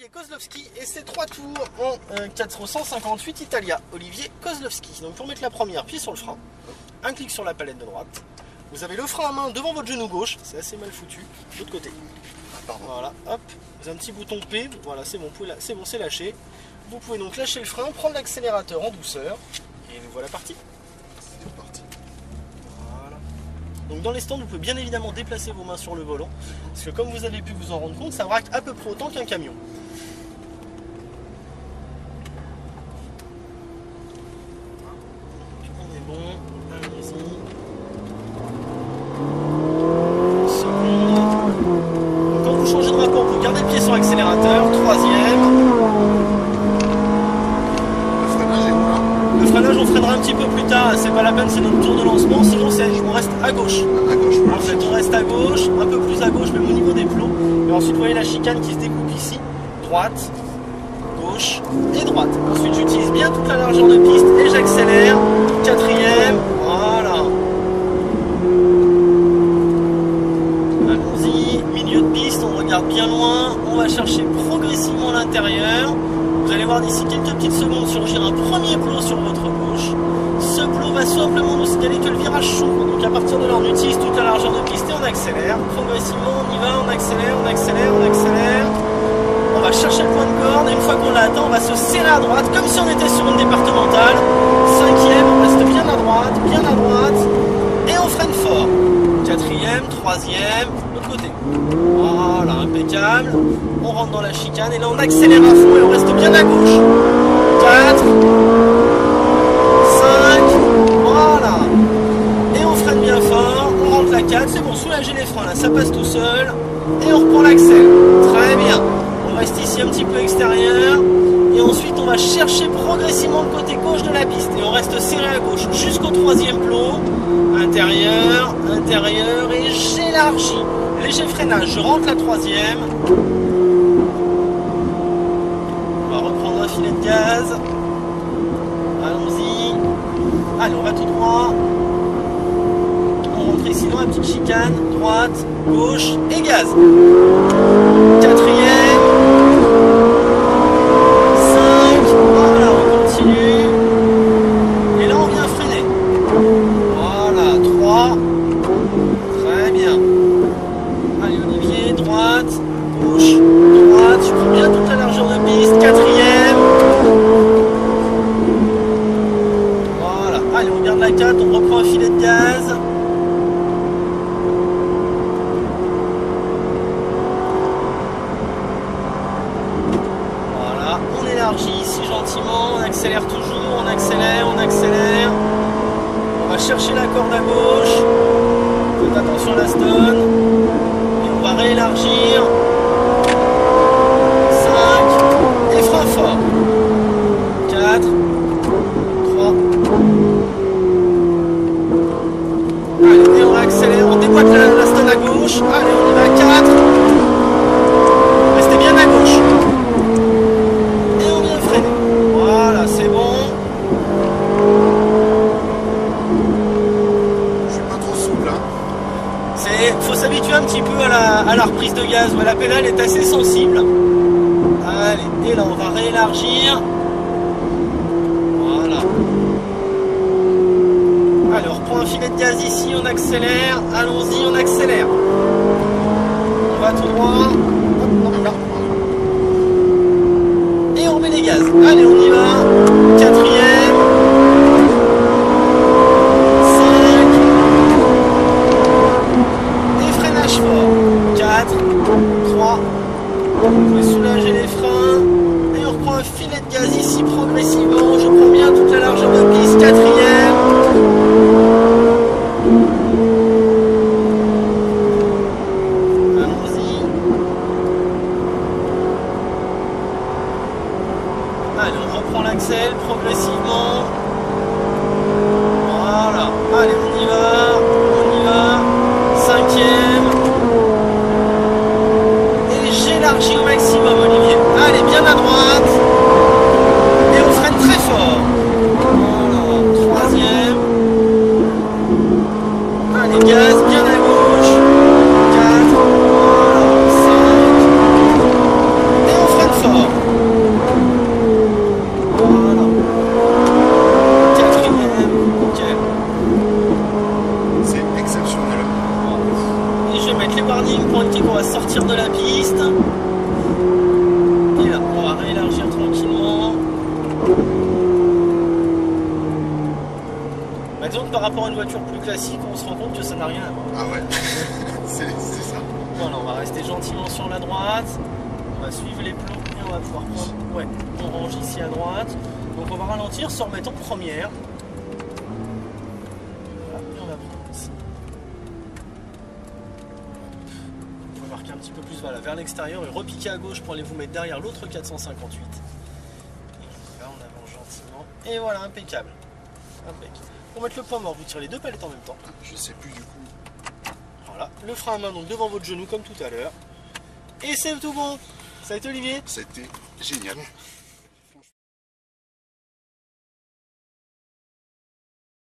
Olivier Kozlowski et c'est 3 tours en 458 Italia. Olivier Kozlowski. Donc pour mettre la première, pied sur le frein, un clic sur la palette de droite. Vous avez le frein à main devant votre genou gauche, c'est assez mal foutu. De l'autre côté. Voilà, hop. Vous avez un petit bouton P, voilà, c'est bon, c'est bon, c'est lâché. Vous pouvez donc lâcher le frein, prendre l'accélérateur en douceur et nous voilà partis. C'est parti. Voilà. Donc dans les stands, vous pouvez bien évidemment déplacer vos mains sur le volant, parce que comme vous avez pu vous en rendre compte, ça braque à peu près autant qu'un camion. On est bon, allez-y. Seconde. Donc quand vous changez de rapport, vous gardez le pied sur l'accélérateur, troisième. Le freinage on freinera un petit peu plus tard, c'est pas la peine, c'est notre tour de lancement, sinon on reste à gauche. En fait on reste à gauche, un peu plus à gauche même au niveau des plots. Et ensuite vous voyez la chicane qui se découpe ici, droite, gauche et droite. Ensuite j'utilise bien toute la largeur de piste et j'accélère, quatrième, voilà. Allons-y, milieu de piste, on regarde bien loin, on va chercher progressivement l'intérieur. Vous allez voir d'ici quelques petites secondes surgir un premier plot sur votre gauche. Ce plot va simplement nous signaler que le virage s'ouvre. Donc à partir de là, on utilise toute la largeur de piste et on accélère. Progressivement, on y va, on accélère, on accélère, on accélère. On va chercher le point de corde et une fois qu'on l'a atteint, on va se serrer à droite comme si on était sur une départementale. Cinquième, on reste bien à droite, et on freine fort. Quatrième, troisième, de l'autre côté. Voilà, impeccable. On rentre dans la chicane et là on accélère à fond et on reste bien à gauche. 4, 5, voilà. Et on freine bien fort, on rentre la 4, c'est bon, soulagez les freins là, ça passe tout seul. Et on reprend l'accel. Très bien. On reste ici un petit peu extérieur. Et ensuite on va chercher progressivement le côté gauche de la piste. Et on reste serré à gauche jusqu'au troisième plot. Intérieur, intérieur et j'élargis. Léger freinage, je rentre la troisième. On va reprendre un filet de gaz. Allons-y. Allez, on va tout droit. On rentre ici dans la petite chicane. Droite, gauche et gaz. Quatrième. 5. Voilà, on continue. Et là, on vient freiner. Voilà, 3. Très bien. Allez, Olivier, droite, gauche, droite. Je prends bien toute la largeur de piste. Quatrième. Voilà. Allez, on garde la 4. On reprend un filet de gaz. Voilà. On élargit ici gentiment. On accélère toujours. On accélère, on accélère. On va chercher la corde à gauche. Faites attention à la stone. Et on va réélargir. 5. Et frein fort. 4. 3. Allez, et on accélère. On déboîte la stone à gauche. Allez, on y va. 4. Restez bien à gauche. Et on vient freiner. Voilà, c'est bon. Il faut s'habituer un petit peu à la reprise de gaz, où la pédale est assez sensible. Allez, et là on va réélargir. Voilà. Allez, on reprend un filet de gaz ici, on accélère. Allons-y, on accélère. On va tout droit. Hop, là. Et on remet les gaz. Allez, on y va. Quatrième. Fort. 4, 3, vous pouvez soulager les freins et on reprend un filet de gaz ici progressivement. Je prends bien toute la largeur de piste. Quatrième. Allons-y. Allez, on reprend l'accel progressivement. Voilà. Allez, on y va. On y va. Cinquième. Et j'élargis au maximum, Olivier. Allez, bien à droite. Et on freine très fort. Voilà, troisième. Allez, gaz, bien à gauche. 4. Voilà, 5. Et on freine fort. mettre les warnings pour indiquer qu'on va sortir de la piste. Et là, on va réélargir tranquillement. Bah, disons que par rapport à une voiture plus classique, on se rend compte que ça n'a rien à voir. Ah ouais, c'est ça. Voilà, on va rester gentiment sur la droite. On va suivre les plombs et on va pouvoir prendre. Ouais, on range ici à droite. Donc on va ralentir, se remettre en première. Voilà, et on va prendre ici. On va marquer un petit peu plus voilà, vers l'extérieur et repiquer à gauche pour aller vous mettre derrière l'autre 458. Et là on avance gentiment. Et voilà, impeccable. Impeccable. Pour mettre le point mort, vous tirez les deux palettes en même temps. Je sais plus du coup. Voilà, le frein à main donc devant votre genou comme tout à l'heure. Et c'est tout bon. Ça a été Olivier? Ça a été génial.